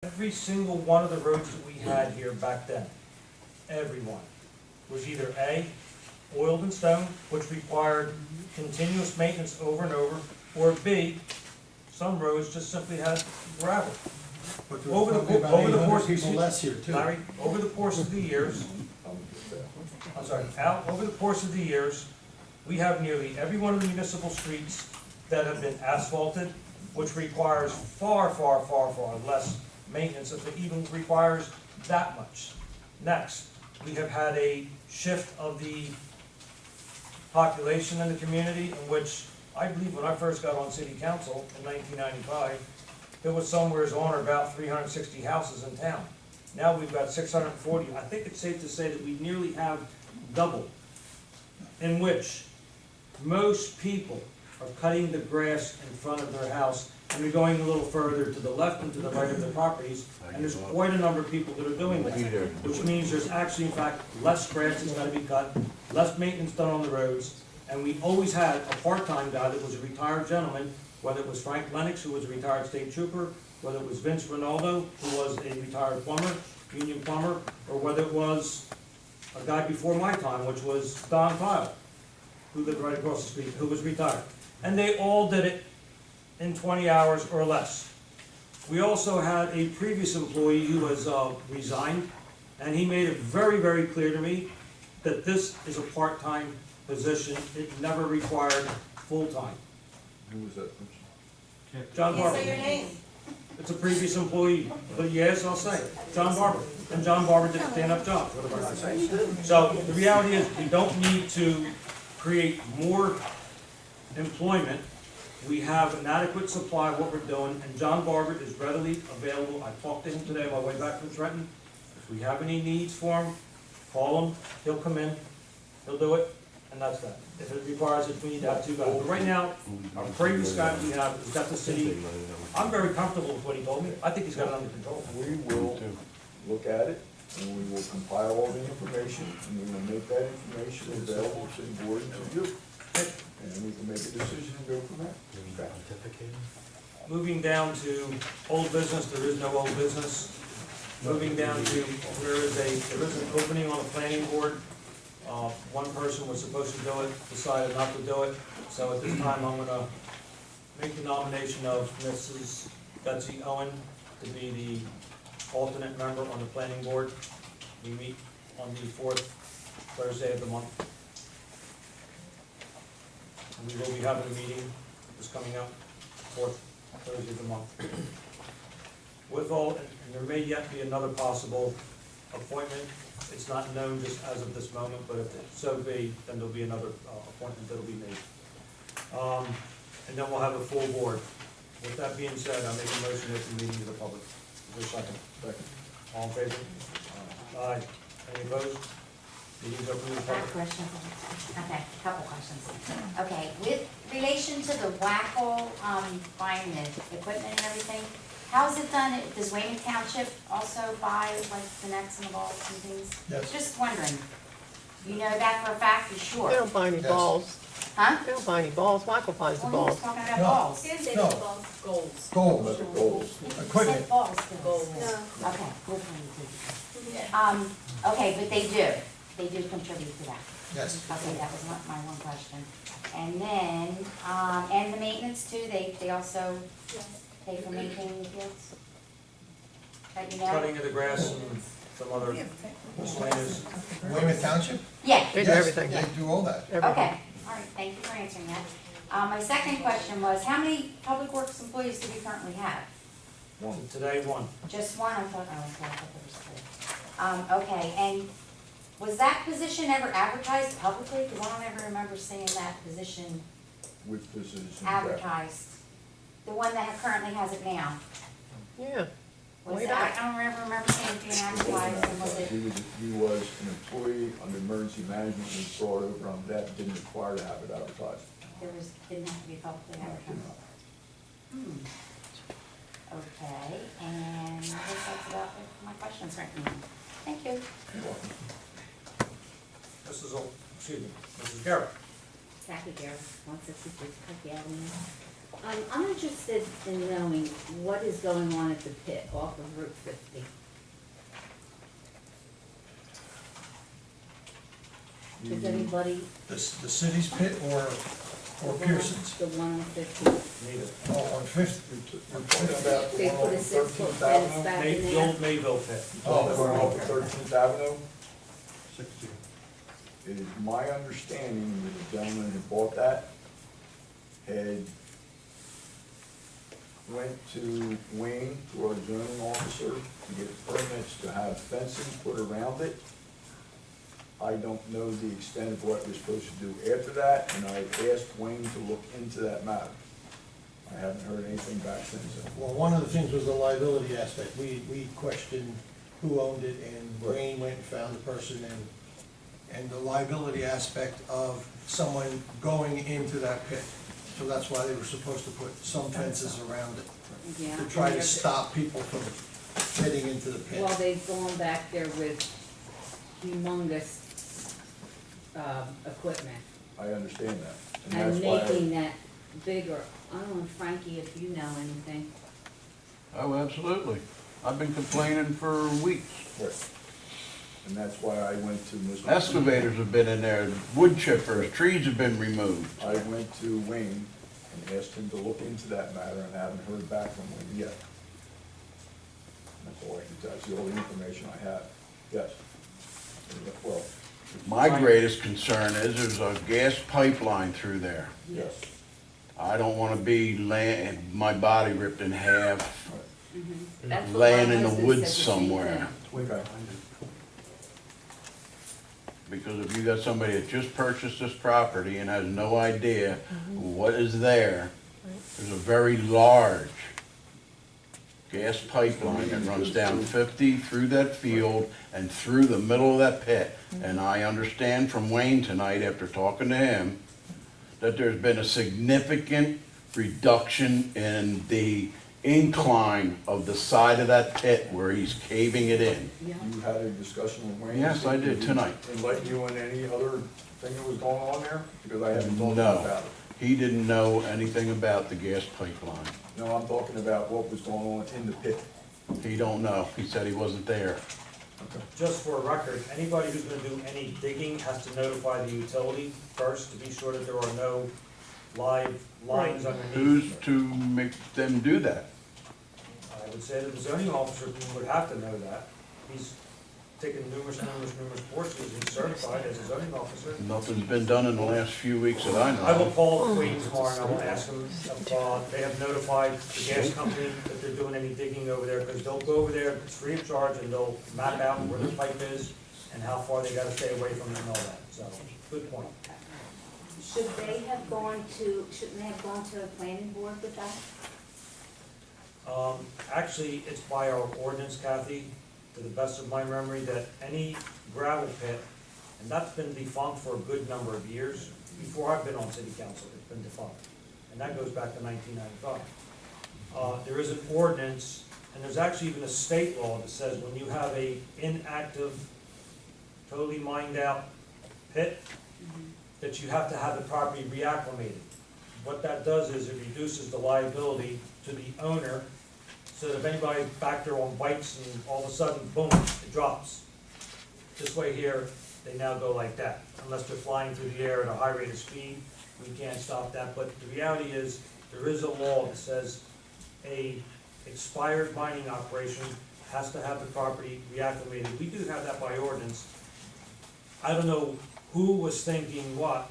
Every single one of the roads that we had here back then, every one, was either A, oiled and stone, which required continuous maintenance over and over, or B, some roads just simply had gravel. But Over there's the probably co- over the about course- 800 people less here too. Larry, over the course of the years, I'm sorry, over the course of the years, we have nearly every one of the municipal streets that have been asphalted, which requires far, far, far, far less maintenance, if it even requires that much. Next, we have had a shift of the population in the community, in which, I believe when I first got on city council in 1995, there was somewhere on or about 360 houses in town. Now we've got 640. I think it's safe to say that we nearly have double, in which most people are cutting the grass in front of their house, and they're going a little further to the left and to the right of their properties, and there's quite a number of people that are doing that, which means there's actually, in fact, less grass that's gotta be cut, less maintenance done on the roads, and we always had a part-time guy that was a retired gentleman, whether it was Frank Lennox, who was a retired state trooper, whether it was Vince Ronaldo, who was a retired plumber, union plumber, or whether it was a guy before my time, which was Don Kyle, who lived right across the street, who was retired. And they all did it in 20 hours or less. We also had a previous employee who was resigned, and he made it very, very clear to me that this is a part-time position. It never required full-time. Who was that person? John Can you Barber. say your name? It's a previous employee, but yes, I'll say it. John Barber. And John Barber did a stand-up job. What am I saying? So the reality is, we don't need to create more employment. We have an adequate supply of what we're doing, and John Barber is readily available. I talked to him today on my way back from Trenton. If we have any needs for him, call him, he'll come in, he'll do it, and that's that. If it requires it, we need to have two guys. But right now, our previous guy we have has got the city, I'm very comfortable with what he told me. I think he's got it under control. We will look at it, and we will compile all the information, and we're gonna make that information available to the board and to you. And we can make a decision and go from there. Moving down to old business, there is no old business. Moving down to, there is an opening on the planning board. One person was supposed to do it, decided not to do it. So at this time, I'm gonna make the nomination of Mrs. Betsy Owen to be the alternate member on the planning board. We meet on the fourth Thursday of the month. And we will be having a meeting this coming up, fourth Thursday of the month. With all, and there may yet be another possible appointment. It's not known just as of this moment, but if it so be, then there'll be another appointment that'll be made. And then we'll have a full board. With that being said, I make a motion to open the meeting to the public. Is there a second? Second. All in favor? Aye. Any opposed? Meeting's open to the I have public. questions. Okay, couple questions. Okay, with relation to the Wackel, buying the equipment and everything, how's it done? Does Wayne Township also buy like the nets and the balls and things? Yes. Just wondering. You know that for a fact, you They sure? don't buy any Yes. balls. Huh? They don't buy any balls. Michael buys the Well, he was balls. talking about No. balls. No, Goals. gold, That's the goals. equipment. Said balls. Goals. No. Okay, good one, you. Okay, but they do contribute to that. Yes. Okay, that was my one question. And then, and the maintenance too, they also pay for maintaining the fields? That you know? Cutting of the grass and some other miscellaneous. Weymouth Township? Yeah, They do Yes, everything. They do all that. Everything. okay, all right, thank you for answering that. My second question was, how many public works employees do we currently have? One. Today, one. Just one, I thought there was three. Okay, and was that position ever advertised publicly? Because I don't ever remember seeing that position Which position is that? advertised. The one that currently has it now. Yeah. Was Way that, back. I don't remember seeing it being advertised, and was it? He was an employee under emergency management, and was brought over on that, didn't require to have it advertised. Didn't have to be publicly advertised. Okay, and I guess that's about it for my questions right now. Thank you. Mrs. Garrett. Kathy Garrett, 163 Kentucky Avenue. I'm interested in knowing what is going on at the pit off of Route 50. Is anybody? The city's pit or Pearson's? The one on 50. Neither. Oh, on Fifth. We're talking about the They one put a on 6-foot 13th fence Avenue. back in The there. old Mayville pit. Oh, going off of Okay. 13th Avenue. It is my understanding that the gentleman who bought that had went to Wayne, to our zoning officer, to get permits to have fencing put around it. I don't know the extent of what we're supposed to do after that, and I asked Wayne to look into that matter. I haven't heard anything back since then. Well, one of the things was the liability aspect. We questioned who owned it, and Wayne went and found the person, and the liability aspect of someone going into that pit. So that's why they were supposed to put some fences around it, Yeah. to try to stop people from getting into the pit. Well, they've gone back there with humongous equipment I understand that. and that's why I- making that bigger. I don't know, Frankie, if you know anything. Oh, absolutely. I've been complaining for weeks. Right. And that's why I went to Mr. Excavators have been in there, wood chippers, trees have been removed. I went to Wayne and asked him to look into that matter, and I haven't heard back from him yet. That's all I can tell you, all the information I have. Yes. Well, My greatest concern is there's a gas pipeline through there. yes. I don't wanna be laying, my body ripped in half. Right. That's what my Laying in the husband woods said the same somewhere. thing. Okay. Because if you got somebody that just purchased this property and has no idea what is there, there's a very large gas pipeline that runs down 50 through that field and through the middle of that pit. And I understand from Wayne tonight, after talking to him, that there's been a significant reduction in the incline of the side of that pit where he's caving it in. Yeah. You had a discussion with Wayne? Yes, I did, tonight. Enlighten you on any other thing that was going on there? Because I haven't talked No. about it. He didn't know anything about the gas pipeline. No, I'm talking about what was going on in the pit. He don't know. He said he wasn't there. Just for a record, anybody who's gonna do any digging has to notify the utility first to be sure that there are no live lines underneath. Who's to make them do that? I would say that the zoning officer would have to know that. He's taken numerous courses, he's certified as a zoning officer. Nothing's been done in the last few weeks that I I will know. call Queen tomorrow and I will ask them if they have notified the gas company that they're doing any digging over there, because they'll go over there, it's free of charge, and they'll map out where the pipe is and how far they gotta stay away from it and all that, so, good point. Shouldn't they have gone to a planning board with that? Actually, it's by our ordinance, Kathy, to the best of my memory, that any gravel pit, and that's been defunct for a good number of years, before I've been on city council, it's been defunct, and that goes back to 1995. There is an ordinance, and there's actually even a state law that says when you have a inactive, totally mined out pit, that you have to have the property reacclimated. What that does is it reduces the liability to the owner, so that if anybody back there on bikes and all of a sudden, boom, it drops. This way here, they now go like that, unless they're flying through the air at a high rate of speed, we can't stop that. But the reality is, there is a law that says a expired mining operation has to have the property reacclimated. We do have that by ordinance. I don't know who was thinking what,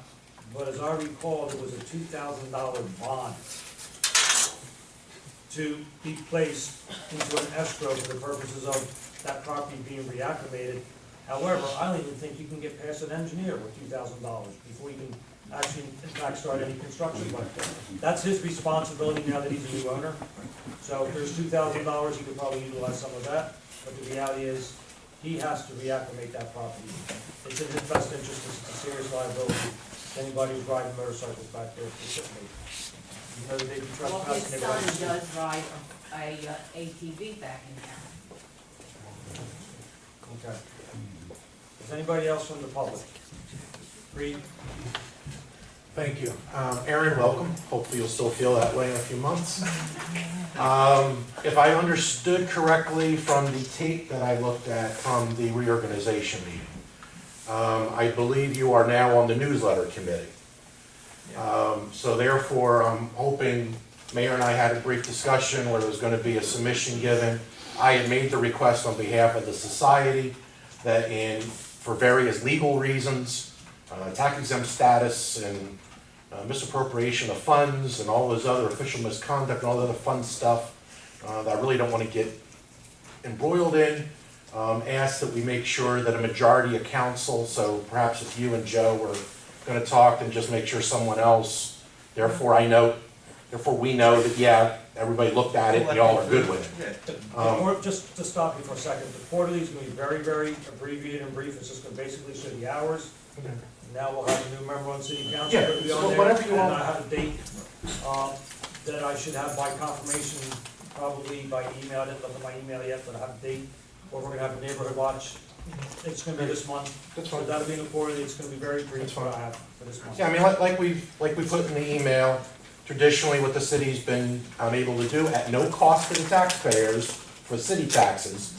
but as I recall, there was a $2,000 bond to be placed into an escrow for the purposes of that property being reacclimated. However, I don't even think you can get past an engineer with $2,000 before you can actually, in fact, start any construction. But that's his responsibility now that he's a new owner. So if there's $2,000, he could probably utilize some of that. But the reality is, he has to reacclimate that property. It's in his best interest, it's a serious liability. Anybody who's riding motorcycles back there, specifically. You know, they can Well, his trespass. son does ride a ATV back in there. Okay. Is anybody else from the public? Reed? Thank you. Aaron, welcome. Hopefully you'll still feel that way in a few months. If I understood correctly from the tape that I looked at from the reorganization meeting, I believe you are now on the newsletter committee. So therefore, I'm hoping, Mayor and I had a brief discussion where there was going to be a submission given. I had made the request on behalf of the society that for various legal reasons, tax exempt status and misappropriation of funds and all those other official misconduct and all the other fun stuff that I really don't want to get embroiled in, asked that we make sure that a majority of council, so perhaps if you and Joe were going to talk, and just make sure someone else, therefore we know that, yeah, everybody looked at it and y'all are good with it. Just to stop you for a second, the quarterly is gonna be very, very abbreviated and brief, it's just gonna basically show the hours. Now we'll have a new member on city council, Yeah, gonna be on so there, whatever you and want. I have a date, that I should have by confirmation, probably by email, I didn't look at my email yet, but I have a date, where we're gonna have a neighborhood watch. It's gonna be this month, That's so fine. that'll be in the quarterly, it's gonna be very brief, That's what fine. I have for this month. Yeah, I mean, like we put in the email, traditionally what the city's been able to do at no cost to the taxpayers for city taxes,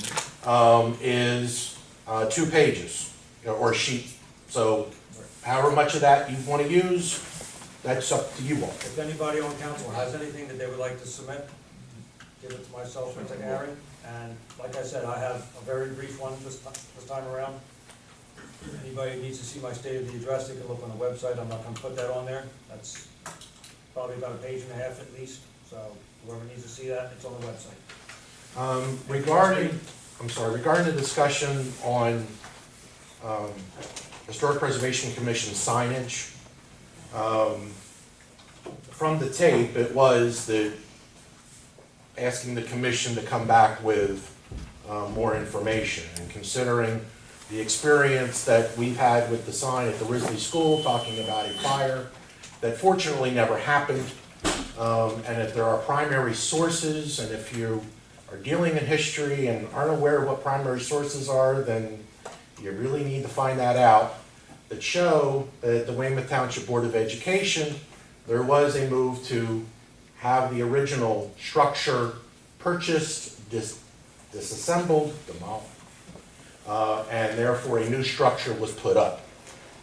is 2 pages, or a sheet. So however much of that you want to use, that's up to you all. If anybody on council has anything that they would like to submit, give it to myself or to Aaron. And like I said, I have a very brief one this time around. Anybody who needs to see my state of the address, they can look on the website. I'm not gonna put that on there. That's probably about a page and a half at least. So whoever needs to see that, it's on the website. Regarding the discussion on Historic Preservation Commission signage, from the tape, it was asking the commission to come back with more information. And considering the experience that we've had with the sign at the Risley School, talking about a fire that fortunately never happened, and if there are primary sources, and if you are dealing in history and aren't aware of what primary sources are, then you really need to find that out, that show that at the Weymouth Township Board of Education, there was a move to have the original structure purchased, disassembled, demolished, and therefore a new structure was put up.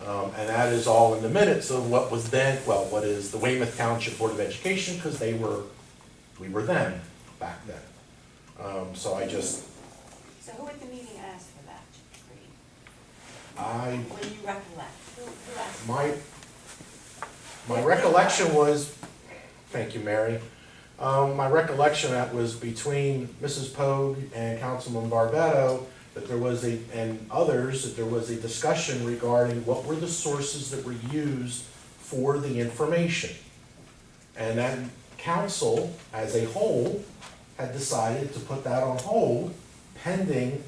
And that is all in the minutes of what was then, well, what is the Weymouth Township Board of Education, because we were them back then. So I just, So who at the meeting asked for that, Reed? I, What do you recollect? Who asked? my recollection was, thank you, Mary. My recollection that was between Mrs. Pogue and Councilman Barbetto, that there was and others, that there was a discussion regarding what were the sources that were used for the information. And then council, as a whole, had decided to put that on hold pending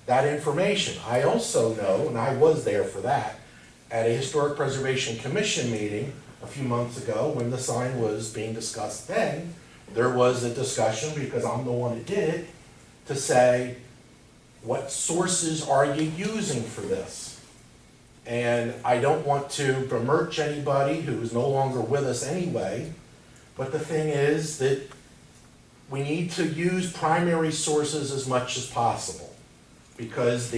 that information. I also know, and I was there for that, at a Historic Preservation Commission meeting a few months ago, when the sign was being discussed then, there was a discussion, because I'm the one that did it, to say, what sources are you using for this? And I don't want to besmirch anybody who is no longer with us anyway, but the thing is that we need to use primary sources as much as possible. Because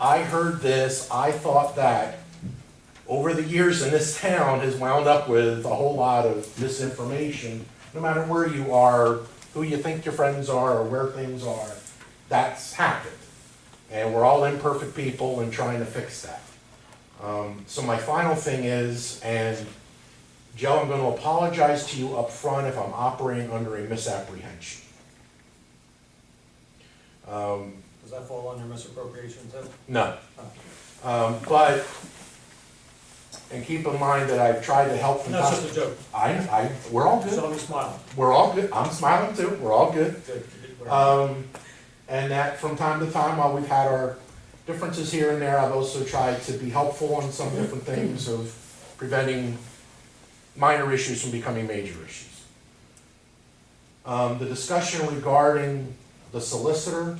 I heard this, I thought that, over the years in this town has wound up with a whole lot of misinformation. No matter where you are, who you think your friends are, or where things are, that's happened. And we're all imperfect people and trying to fix that. So my final thing is, and Joe, I'm going to apologize to you up front if I'm operating under a misapprehension. Does that fall under misappropriation too? No. But, and keep in mind that I've tried to help from No, it's time. just a joke. We're all good. Saw me smiling. We're all good. I'm smiling too. We're all good. Good. Keep it And that from time to time, while we've had our differences here and there, I've also tried to be helpful on some different things of preventing minor issues from becoming major issues. The discussion regarding the solicitor,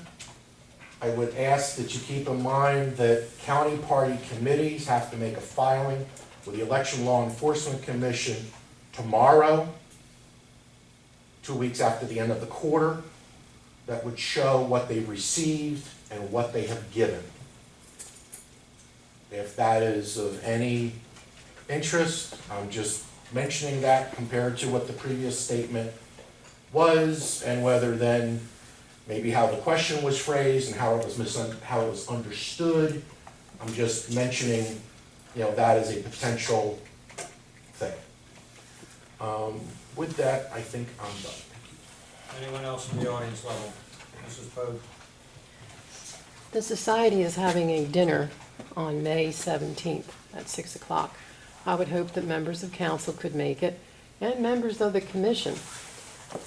I would ask that you keep in mind that county party committees have to make a filing with the Election Law Enforcement Commission tomorrow, 2 weeks after the end of the quarter, that would show what they received and what they have given. If that is of any interest, I'm just mentioning that compared to what the previous statement was, and whether then maybe how the question was phrased and how it was understood. I'm just mentioning, that as a potential thing. With that, I think I'm done. Thank you. Anyone else in the audience level? Mrs. Pogue? The society is having a dinner on May 17th at 6 o'clock. I would hope that members of council could make it, and members of the commission.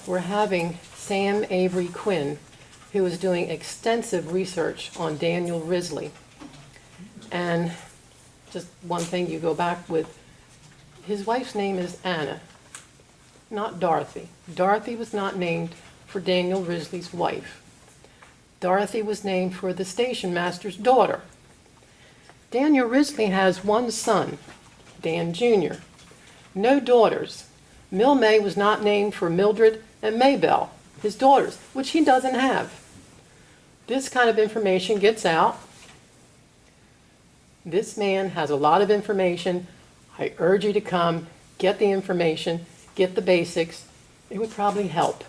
We're having Sam Avery Quinn, who is doing extensive research on Daniel Risley. And just one thing you go back with, his wife's name is Anna, not Dorothy. Dorothy was not named for Daniel Risley's wife. Dorothy was named for the station master's daughter. Daniel Risley has one son, Dan Jr., no daughters. Mill May was not named for Mildred and Maybell, his daughters, which he doesn't have. This kind of information gets out. This man has a lot of information. I urge you to come, get the information, get the basics. It would probably help.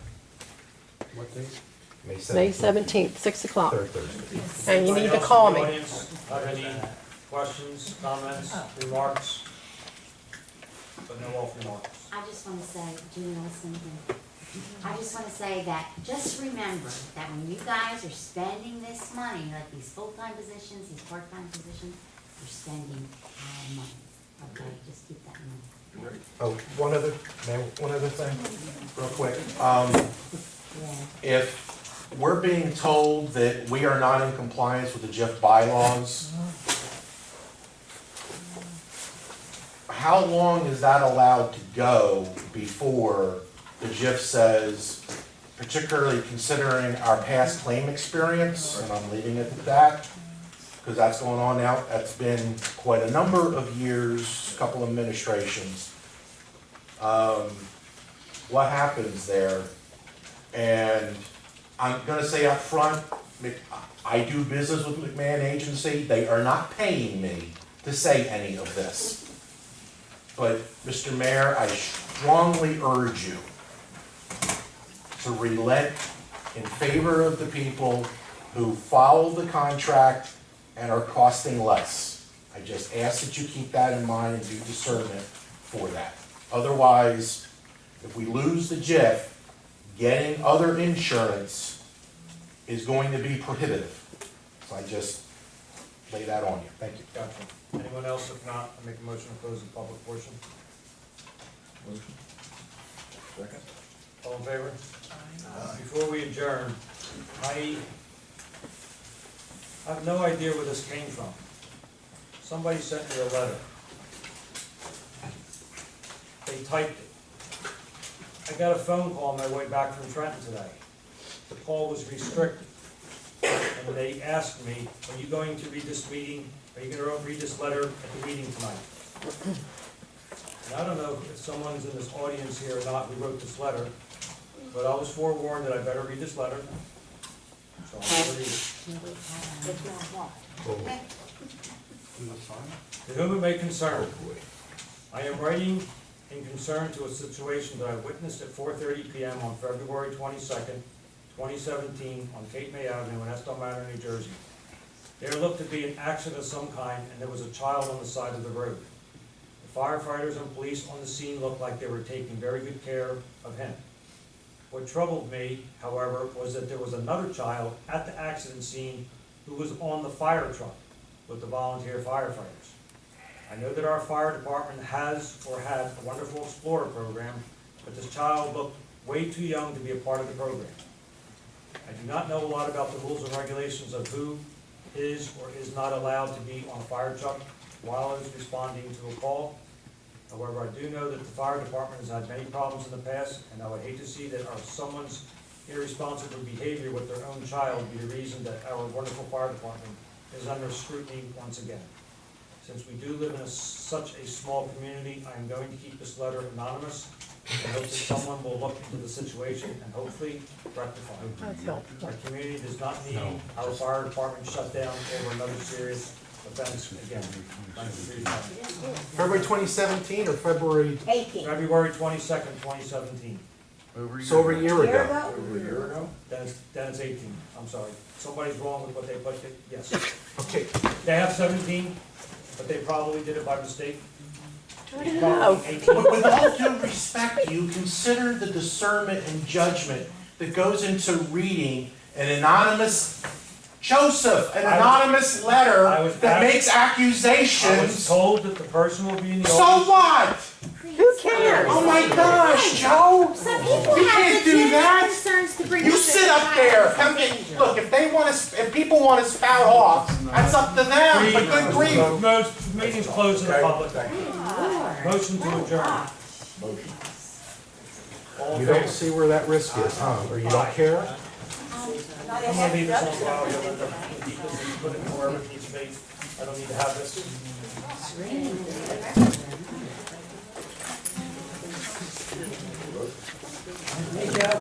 What date? May 17th, 6 o'clock. Third Thursday. And you need Anybody to else call in the me. audience have any questions, comments, remarks? But no off remarks. I just want to say, do you know something? I just want to say that, just remember that when you guys are spending this money, like these full-time positions, these part-time positions, you're spending our money. Okay, just keep that in mind. Oh, one other thing, real quick. Yeah. If we're being told that we are not in compliance with the JIF bylaws, how long is that allowed to go before the JIF says, particularly considering our past claim experience, and I'm leaving it at that, because that's going on now, that's been quite a number of years, a couple administrations. What happens there? And I'm gonna say up front, I do business with McMahon Agency, they are not paying me to say any of this. But, Mr. Mayor, I strongly urge you to relent in favor of the people who follow the contract and are costing less. I just ask that you keep that in mind and do discernment for that. Otherwise, if we lose the JIF, getting other insurance is going to be prohibitive. So I just lay that on you. Thank you. Gotcha. Anyone else? If not, I make a motion to close the public portion. Motion. Second. All in favor? Before we adjourn, I have no idea where this came from. Somebody sent me a letter. They typed it. I got a phone call on my way back from Trenton today. The call was restricted. And they asked me, are you going to read this meeting, are you gonna read this letter at the meeting tonight? And I don't know if someone's in this audience here or not who wrote this letter, but I was forewarned that I better read this letter. So I'm gonna read it. If not, what? To whom it may concern, I am writing in concern to a situation that I witnessed at 4:30 PM on February 22nd, 2017, on Cape May Avenue in Estill Manor, New Jersey. There looked to be an accident of some kind, and there was a child on the side of the road. The firefighters and police on the scene looked like they were taking very good care of him. What troubled me, however, was that there was another child at the accident scene who was on the fire truck with the volunteer firefighters. I know that our fire department has or had a wonderful Explorer program, but this child looked way too young to be a part of the program. I do not know a lot about the rules and regulations of who is or is not allowed to be on a fire truck while it is responding to a call. However, I do know that the fire department has had many problems in the past, and I would hate to see that someone's irresponsible behavior with their own child be the reason that our wonderful fire department is under scrutiny once again. since we do live in such a small community, I am going to keep this letter anonymous. I hope that someone will look into the situation and hopefully rectify it. That's helpful. Our community does not need our fire department shut down over another serious offense again. Thank you for your time. February 2017 or February, 18. February 22nd, 2017. so over a year ago? Over a year ago? Then it's 18, I'm sorry. Somebody's wrong with what they put, yes. Okay, They have 17, but they probably did it by mistake. How do you know? Probably 18. but with all due respect, you consider the discernment and judgment that goes into reading an anonymous, Joseph, an anonymous letter I was that makes I was accusations. told that the person will be in the So office. what? Who cares? Oh my gosh, Joe! Some people You have can't do legitimate that. concerns to bring You up sit at up the there. time. Look, if they want to, if people want to spout off, that's up to them. But good grief. Most meetings closed to the Okay, public. thank you. Motion to adjourn. Motion. All in You don't favor? see where that risk is, huh? Or you don't care? I'm gonna leave this on file, Yolanda. Keep this and put it wherever it needs to be. I don't need to have this.